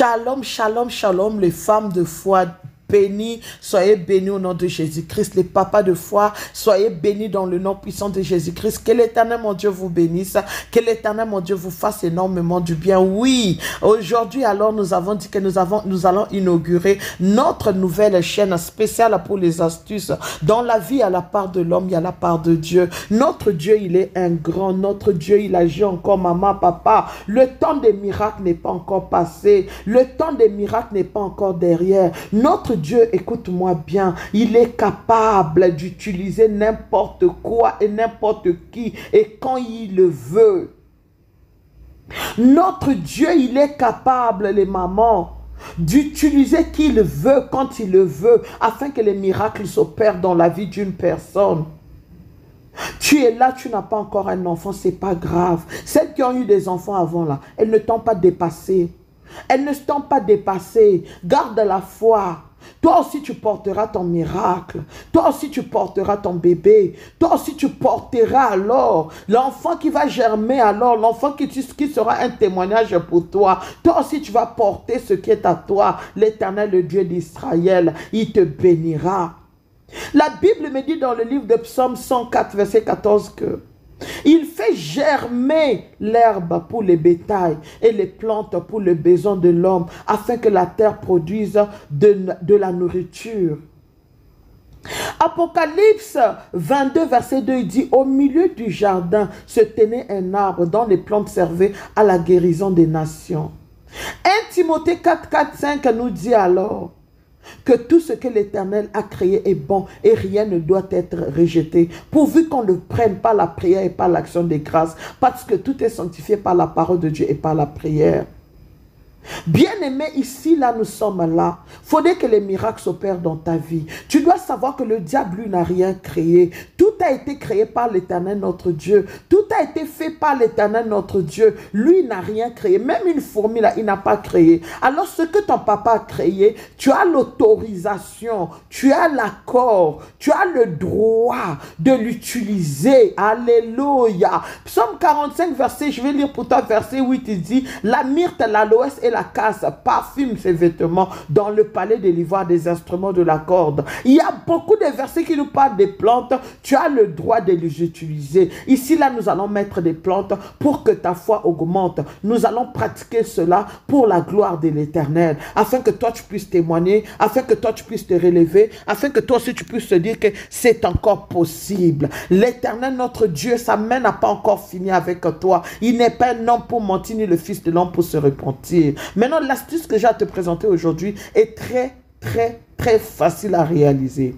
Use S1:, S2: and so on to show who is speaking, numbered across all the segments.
S1: Shalom, shalom, shalom, les femmes de foi bénies, soyez bénis au nom de Jésus-Christ. Les papas de foi, soyez bénis dans le nom puissant de Jésus-Christ. Que l'Éternel, mon Dieu, vous bénisse. Que l'Éternel, mon Dieu, vous fasse énormément du bien. Oui, aujourd'hui, alors, nous avons dit que nous allons inaugurer notre nouvelle chaîne spéciale pour les astuces. Dans la vie, à la part de l'homme, il y a la part de Dieu. Notre Dieu, il est un grand. Notre Dieu, il agit encore, maman, papa. Le temps des miracles n'est pas encore passé. Le temps des miracles n'est pas encore derrière. Notre Dieu, écoute-moi bien, il est capable d'utiliser n'importe quoi et n'importe qui et quand il le veut. Notre Dieu, il est capable, les mamans, d'utiliser qui il veut quand il le veut afin que les miracles s'opèrent dans la vie d'une personne. Tu es là, tu n'as pas encore un enfant, c'est pas grave. Celles qui ont eu des enfants avant là, elles ne t'ont pas dépassé. Elles ne t'ont pas dépassé. Garde la foi. Toi aussi tu porteras ton miracle. Toi aussi tu porteras ton bébé. Toi aussi tu porteras alors l'enfant qui va germer alors. L'enfant qui sera un témoignage pour toi. Toi aussi tu vas porter ce qui est à toi. L'Éternel, le Dieu d'Israël, il te bénira. La Bible me dit dans le livre de Psaume 104 verset 14 que il fait germer l'herbe pour les bétails et les plantes pour le besoin de l'homme, afin que la terre produise de la nourriture. Apocalypse 22, verset 2, il dit, au milieu du jardin se tenait un arbre dont les plantes servaient à la guérison des nations. 1 Timothée 4, 4, 5 nous dit alors que tout ce que l'Éternel a créé est bon et rien ne doit être rejeté, pourvu qu'on ne prenne pas la prière et pas l'action des grâces, parce que tout est sanctifié par la parole de Dieu et par la prière. Bien-aimé, ici, là, nous sommes là. Il faudrait que les miracles s'opèrent dans ta vie. Tu dois savoir que le diable, lui, n'a rien créé. Tout a été créé par l'Éternel, notre Dieu. Tout a été fait par l'Éternel, notre Dieu. Lui, n'a rien créé. Même une fourmi, là, il n'a pas créé. Alors, ce que ton papa a créé, tu as l'autorisation, tu as l'accord, tu as le droit de l'utiliser. Alléluia. Psaume 45, verset, je vais lire pour toi, verset 8, il dit, la myrte, l'aloès et la casse parfument ses vêtements dans le palais de l'ivoire des instruments de la corde. Il y a beaucoup de versets qui nous parlent des plantes. Tu as le droit de les utiliser. Ici, là, nous allons mettre des plantes pour que ta foi augmente. Nous allons pratiquer cela pour la gloire de l'Éternel, afin que toi, tu puisses témoigner, afin que toi, tu puisses te relever, afin que toi aussi, tu puisses te dire que c'est encore possible. L'Éternel, notre Dieu, sa main n'a pas encore fini avec toi. Il n'est pas un homme pour mentir, ni le fils de l'homme pour se repentir. Maintenant, l'astuce que j'ai à te présenter aujourd'hui est très facile à réaliser.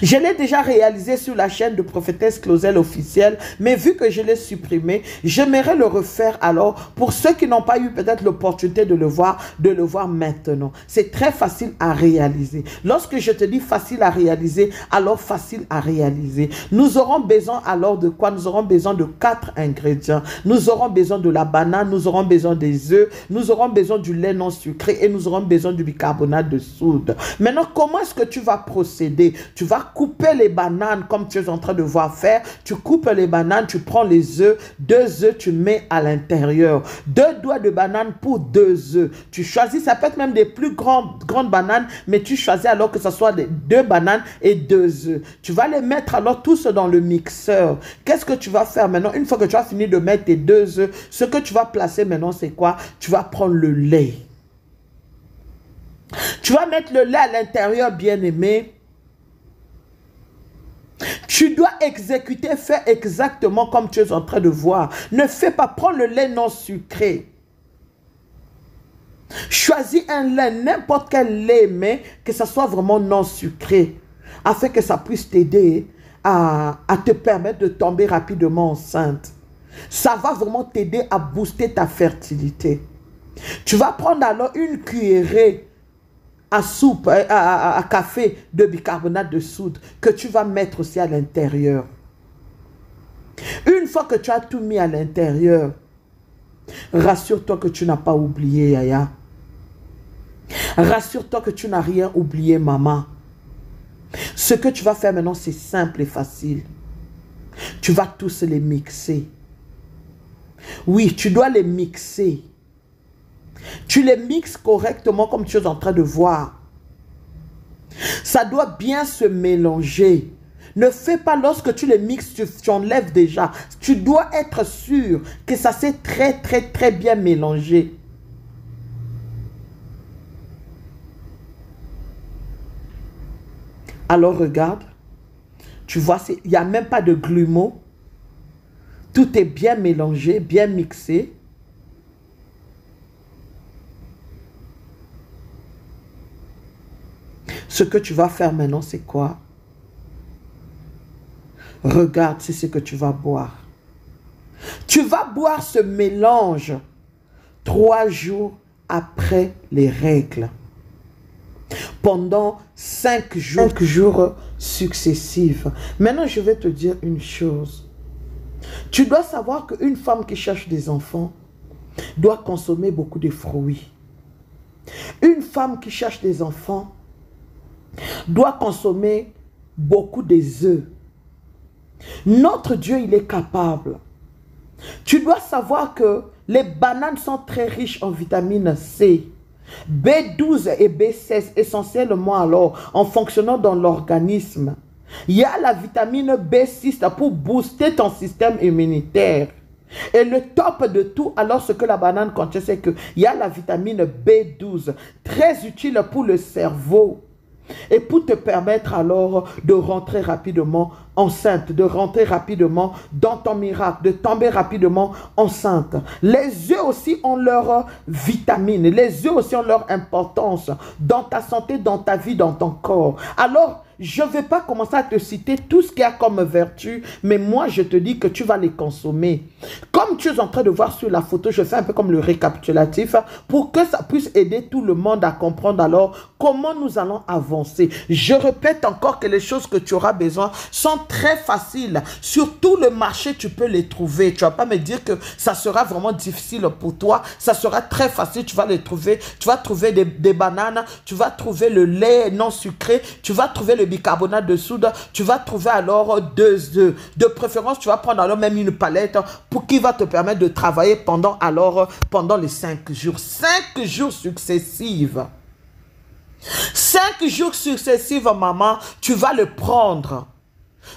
S1: Je l'ai déjà réalisé sur la chaîne de Prophétesse Claudel officielle, mais vu que je l'ai supprimé, j'aimerais le refaire alors pour ceux qui n'ont pas eu peut-être l'opportunité de le voir maintenant. C'est très facile à réaliser. Lorsque je te dis facile à réaliser, alors facile à réaliser. Nous aurons besoin alors de quoi? Nous aurons besoin de 4 ingrédients. Nous aurons besoin de la banane, nous aurons besoin des œufs, nous aurons besoin du lait non sucré et nous aurons besoin du bicarbonate de soude. Maintenant, comment est-ce que tu vas procéder? Tu vas couper les bananes comme tu es en train de voir faire. Tu coupes les bananes, tu prends les œufs. 2 œufs, tu mets à l'intérieur. 2 doigts de banane pour 2 œufs. Tu choisis, ça peut être même des plus grandes bananes, mais tu choisis alors que ce soit 2 bananes et 2 œufs. Tu vas les mettre alors tous dans le mixeur. Qu'est-ce que tu vas faire maintenant? Une fois que tu as fini de mettre tes 2 œufs, ce que tu vas placer maintenant, c'est quoi? Tu vas prendre le lait. Tu vas mettre le lait à l'intérieur, bien-aimé. Tu dois exécuter, faire exactement comme tu es en train de voir. Ne fais pas, prends le lait non sucré. Choisis un lait, n'importe quel lait, mais que ça soit vraiment non sucré, afin que ça puisse t'aider à te permettre de tomber rapidement enceinte. Ça va vraiment t'aider à booster ta fertilité. Tu vas prendre alors une cuillerée à soupe, à café de bicarbonate de soude que tu vas mettre aussi à l'intérieur. Une fois que tu as tout mis à l'intérieur, rassure-toi que tu n'as pas oublié, Yaya. Rassure-toi que tu n'as rien oublié, maman. Ce que tu vas faire maintenant, c'est simple et facile. Tu vas tous les mixer. Oui, tu dois les mixer. Tu Tu les mixes correctement comme tu es en train de voir. Ça doit bien se mélanger. Ne fais pas lorsque tu les mixes, tu enlèves déjà. Tu dois être sûr que ça s'est très bien mélangé. Alors regarde, tu vois, il n'y a même pas de grumeaux. Tout est bien mélangé, bien mixé. Ce que tu vas faire maintenant, c'est quoi? Regarde, c'est ce que tu vas boire. Tu vas boire ce mélange 3 jours après les règles. Pendant 5 jours successifs. Maintenant, je vais te dire une chose. Tu dois savoir qu'une femme qui cherche des enfants doit consommer beaucoup de fruits. Une femme qui cherche des enfants doit consommer beaucoup des œufs. Notre Dieu, il est capable. Tu dois savoir que les bananes sont très riches en vitamine C. B12 et B16 essentiellement alors en fonctionnant dans l'organisme. Il y a la vitamine B6 pour booster ton système immunitaire. Et le top de tout, alors ce que la banane contient, c'est qu'il y a la vitamine B12, très utile pour le cerveau. Et pour te permettre alors de rentrer rapidement enceinte, de rentrer rapidement dans ton miracle, de tomber rapidement enceinte. Les œufs aussi ont leur vitamine, les œufs aussi ont leur importance dans ta santé, dans ta vie, dans ton corps. Alors, je ne vais pas commencer à te citer tout ce qu'il y a comme vertu, mais moi, je te dis que tu vas les consommer. Comme tu es en train de voir sur la photo, je fais un peu comme le récapitulatif pour que ça puisse aider tout le monde à comprendre alors comment nous allons avancer. Je répète encore que les choses que tu auras besoin sont très faciles. Sur tout le marché, tu peux les trouver. Tu ne vas pas me dire que ça sera vraiment difficile pour toi. Ça sera très facile, tu vas les trouver. Tu vas trouver des bananes, tu vas trouver le lait non sucré, tu vas trouver le bicarbonate de soude, tu vas trouver alors 2 œufs. De préférence, tu vas prendre alors même une palette pour qui va te permettre de travailler pendant les 5 jours. 5 jours successifs. 5 jours successifs, maman, tu vas le prendre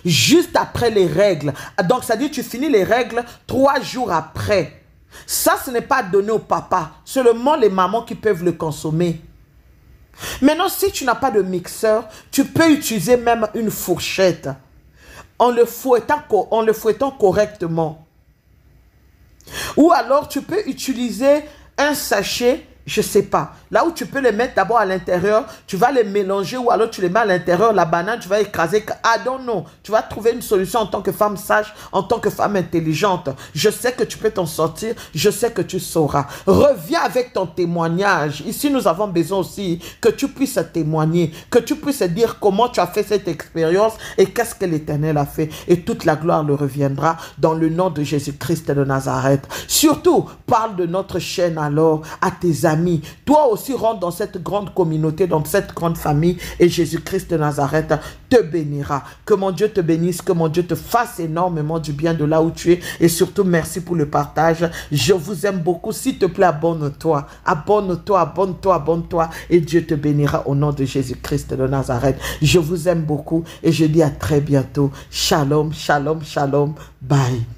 S1: juste après les règles. Donc, ça dit tu finis les règles 3 jours après. Ça, ce n'est pas donné au papa. Seulement les mamans qui peuvent le consommer. Maintenant, si tu n'as pas de mixeur, tu peux utiliser même une fourchette en le fouettant correctement. Ou alors, tu peux utiliser un sachet, je ne sais pas. Là où tu peux les mettre d'abord à l'intérieur, tu vas les mélanger ou alors tu les mets à l'intérieur, la banane, tu vas écraser. Ah non, tu vas trouver une solution en tant que femme sage, en tant que femme intelligente. Je sais que tu peux t'en sortir, je sais que tu sauras. Reviens avec ton témoignage. Ici, nous avons besoin aussi que tu puisses témoigner, que tu puisses dire comment tu as fait cette expérience et qu'est-ce que l'Éternel a fait. Et toute la gloire le reviendra dans le nom de Jésus-Christ de Nazareth. Surtout, parle de notre chaîne alors à tes amis. Toi aussi, rentre dans cette grande communauté, dans cette grande famille et Jésus-Christ de Nazareth te bénira. Que mon Dieu te bénisse, que mon Dieu te fasse énormément du bien de là où tu es et surtout merci pour le partage. Je vous aime beaucoup. S'il te plaît, abonne-toi. Abonne-toi, abonne-toi, abonne-toi et Dieu te bénira au nom de Jésus-Christ de Nazareth. Je vous aime beaucoup et je dis à très bientôt. Shalom, shalom, shalom. Bye.